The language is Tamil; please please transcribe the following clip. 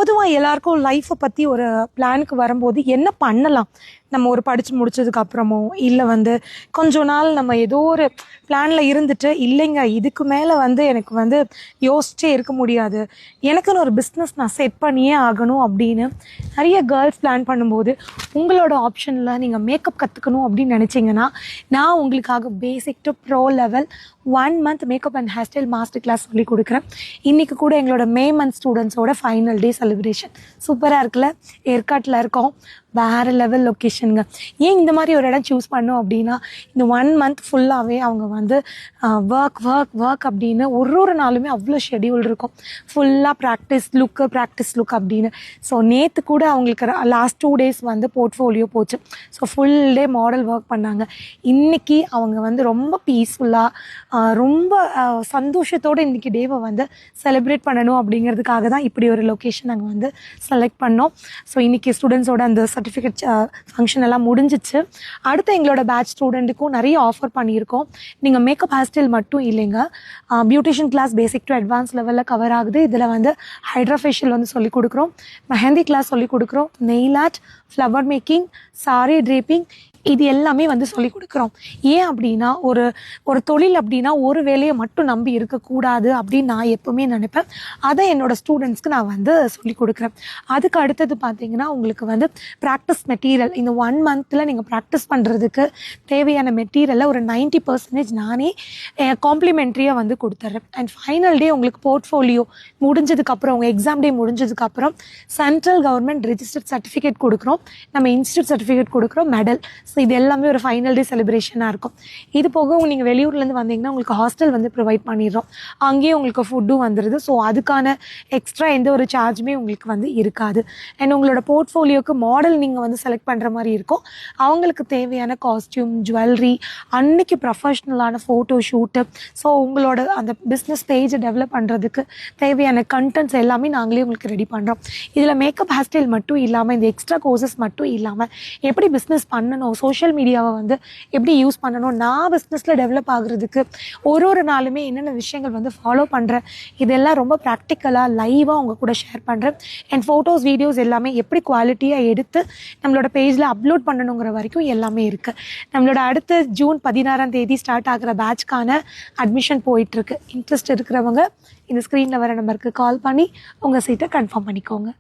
பொதுவாக எல்லாருக்கும் லைஃப்பை பற்றி ஒரு பிளானுக்கு வரும்போது என்ன பண்ணலாம், நம்ம ஒரு படித்து முடிச்சதுக்கு அப்புறமோ இல்லை கொஞ்ச நாள் நம்ம ஏதோ ஒரு பிளானில் இருந்துட்டு இல்லைங்க இதுக்கு மேலே எனக்கு யோசிச்சே இருக்க முடியாது, எனக்குன்னு ஒரு பிஸ்னஸ் நான் செட் பண்ணியே ஆகணும் அப்படின்னு நிறைய கேர்ள்ஸ் பிளான் பண்ணும்போது உங்களோட ஆப்ஷனில் நீங்கள் மேக்கப் கற்றுக்கணும் அப்படின்னு நினச்சிங்கன்னா நான் உங்களுக்காக basic to pro level 1 month makeup and hair style master class சொல்லி கொடுக்குறேன். இன்றைக்கி கூட எங்களோட மே மந்த் ஸ்டூடெண்ட்ஸோட ஃபைனல் டே செலிப்ரேஷன் சூப்பராக இருக்குல்ல, ஏற்காட்டில் இருக்கோம், வேறு லெவல் லொக்கேஷனுங்க. ஏன் இந்த மாதிரி ஒரு இடம் சூஸ் பண்ணோம் அப்படின்னா இந்த 1 மந்த் ஃபுல்லாகவே அவங்க ஒர்க் ஒர்க் ஒர்க் அப்படின்னு ஒரு நாளுமே அவ்வளோ ஷெடியூல் இருக்கும். ஃபுல்லாக ப்ராக்டிஸ் லுக் அப்படின்னு. ஸோ நேற்று கூட அவங்களுக்கு லாஸ்ட் 2 டேஸ் போர்ட்ஃபோலியோ போச்சு. So full day model work பண்ணாங்க. இன்றைக்கி அவங்க ரொம்ப பீஸ்ஃபுல்லாக ரொம்ப சந்தோஷத்தோடு இன்றைக்கி டேவை செலிப்ரேட் பண்ணணும் அப்படிங்கிறதுக்காக தான் இப்படி ஒரு லொக்கேஷன் நாங்கள் செலக்ட் பண்ணோம். ஸோ இன்றைக்கி ஸ்டூடெண்ட்ஸோட அந்த சர்டிஃபிகேட் ஃபங்க்ஷன் எல்லாம் முடிஞ்சிச்சு. அடுத்து எங்களோட பேட்ச் ஸ்டூடெண்ட்டுக்கும் நிறைய ஆஃபர் பண்ணியிருக்கோம். நீங்கள் மேக்கப் ஹேர் ஸ்டைல் மட்டும் இல்லைங்க, beautician class basic to advance லெவலில் கவர் ஆகுது. இதில் ஹைட்ரா ஃபேஷியல் சொல்லிக் கொடுக்குறோம், மெஹந்தி கிளாஸ் சொல்லிக் கொடுக்குறோம், nail art, flower making, sorry draping, இது எல்லாமே சொல்லிக் கொடுக்குறோம். ஏன் அப்படின்னா ஒரு தொழில் அப்படின்னா ஒரு வேலையை மட்டும் நம்பி இருக்கக்கூடாது அப்படின்னு நான் எப்போவுமே நினைப்பேன். அதை என்னோடய ஸ்டூடெண்ட்ஸ்க்கு நான் சொல்லிக் கொடுக்குறேன். அதுக்கு அடுத்தது பார்த்திங்கன்னா உங்களுக்கு ப்ராக்டிஸ் மெட்டீரியல் இந்த 1 மந்தில் நீங்கள் ப்ராக்டிஸ் பண்ணுறதுக்கு தேவையான மெட்டீரியலை ஒரு 90% நானே காம்ப்ளிமெண்ட்ரியாக கொடுத்துட்றேன். அண்ட் ஃபைனல் டே உங்களுக்கு போர்ட்ஃபோலியோ முடிஞ்சதுக்கப்புறம் உங்கள் எக்ஸாம் டே முடிஞ்சதுக்கப்புறம் சென்ட்ரல் கவர்மெண்ட் ரெஜிஸ்டர்ட் சர்டிஃபிகேட் கொடுக்குறோம், நம்ம இன்ஸ்டியூட் சர்டிஃபிகேட் கொடுக்குறோம், மெடல். ஸோ இது எல்லாமே ஒரு ஃபைனல் டே செலிப்ரேஷனாக இருக்கும். இது போக நீங்கள் வெளியூர்லேருந்து வந்தீங்கன்னா உங்களுக்கு ஹாஸ்டல் ப்ரொவைட் பண்ணிடுறோம், அங்கேயே உங்களுக்கு ஃபுட்டும் வந்துடுது. ஸோ அதுக்கான எக்ஸ்ட்ரா எந்த ஒரு சார்ஜுமே உங்களுக்கு இருக்காது. அண்ட் உங்களோட போர்ட்ஃபோலியோக்கு மாடல் நீங்கள் செலக்ட் பண்ணுற மாதிரி இருக்கும். அவங்களுக்கு தேவையான காஸ்டியூம், ஜுவல்லரி, அன்னைக்கு ப்ரொஃபஷ்னலான ஃபோட்டோ ஷூட்டு, ஸோ உங்களோட அந்த பிஸ்னஸ் பேஜை டெவலப் பண்ணுறதுக்கு தேவையான கண்டென்ட்ஸ் எல்லாமே நாங்களே உங்களுக்கு ரெடி பண்ணுறோம். இதில் மேக்கப் ஹேர் ஸ்டைல் மட்டும் இல்லாமல் இந்த எக்ஸ்ட்ரா கோர்சஸ் மட்டும் இல்லாமல் எப்படி பிஸ்னஸ் பண்ணணும், சோஷியல் மீடியாவை எப்படி யூஸ் பண்ணணும், நான் பிஸ்னஸில் டெவலப் ஆகுறதுக்கு ஒரு நாளுமே என்னென்ன விஷயங்கள் ஃபாலோ பண்ணுறேன், இதெல்லாம் ரொம்ப ப்ராக்டிக்கலாக லைவாக உங்கள் கூட ஷேர் பண்ணுறேன். அண்ட் ஃபோட்டோஸ் வீடியோஸ் எல்லாமே எப்படி குவாலிட்டியாக எடுத்து நம்மளோட பேஜில் அப்லோட் பண்ணணுங்கிற வரைக்கும் எல்லாமே இருக்குது. நம்மளோட அடுத்த ஜூன் 16ஆம் தேதி ஸ்டார்ட் ஆகிற பேட்ச்க்கான அட்மிஷன் போயிட்டுருக்கு. இன்ட்ரெஸ்ட் இருக்கிறவங்க இந்த ஸ்க்ரீனில் வர நம்பருக்கு கால் பண்ணி உங்கள் சீட்டை கன்ஃபார்ம் பண்ணிக்கோங்க.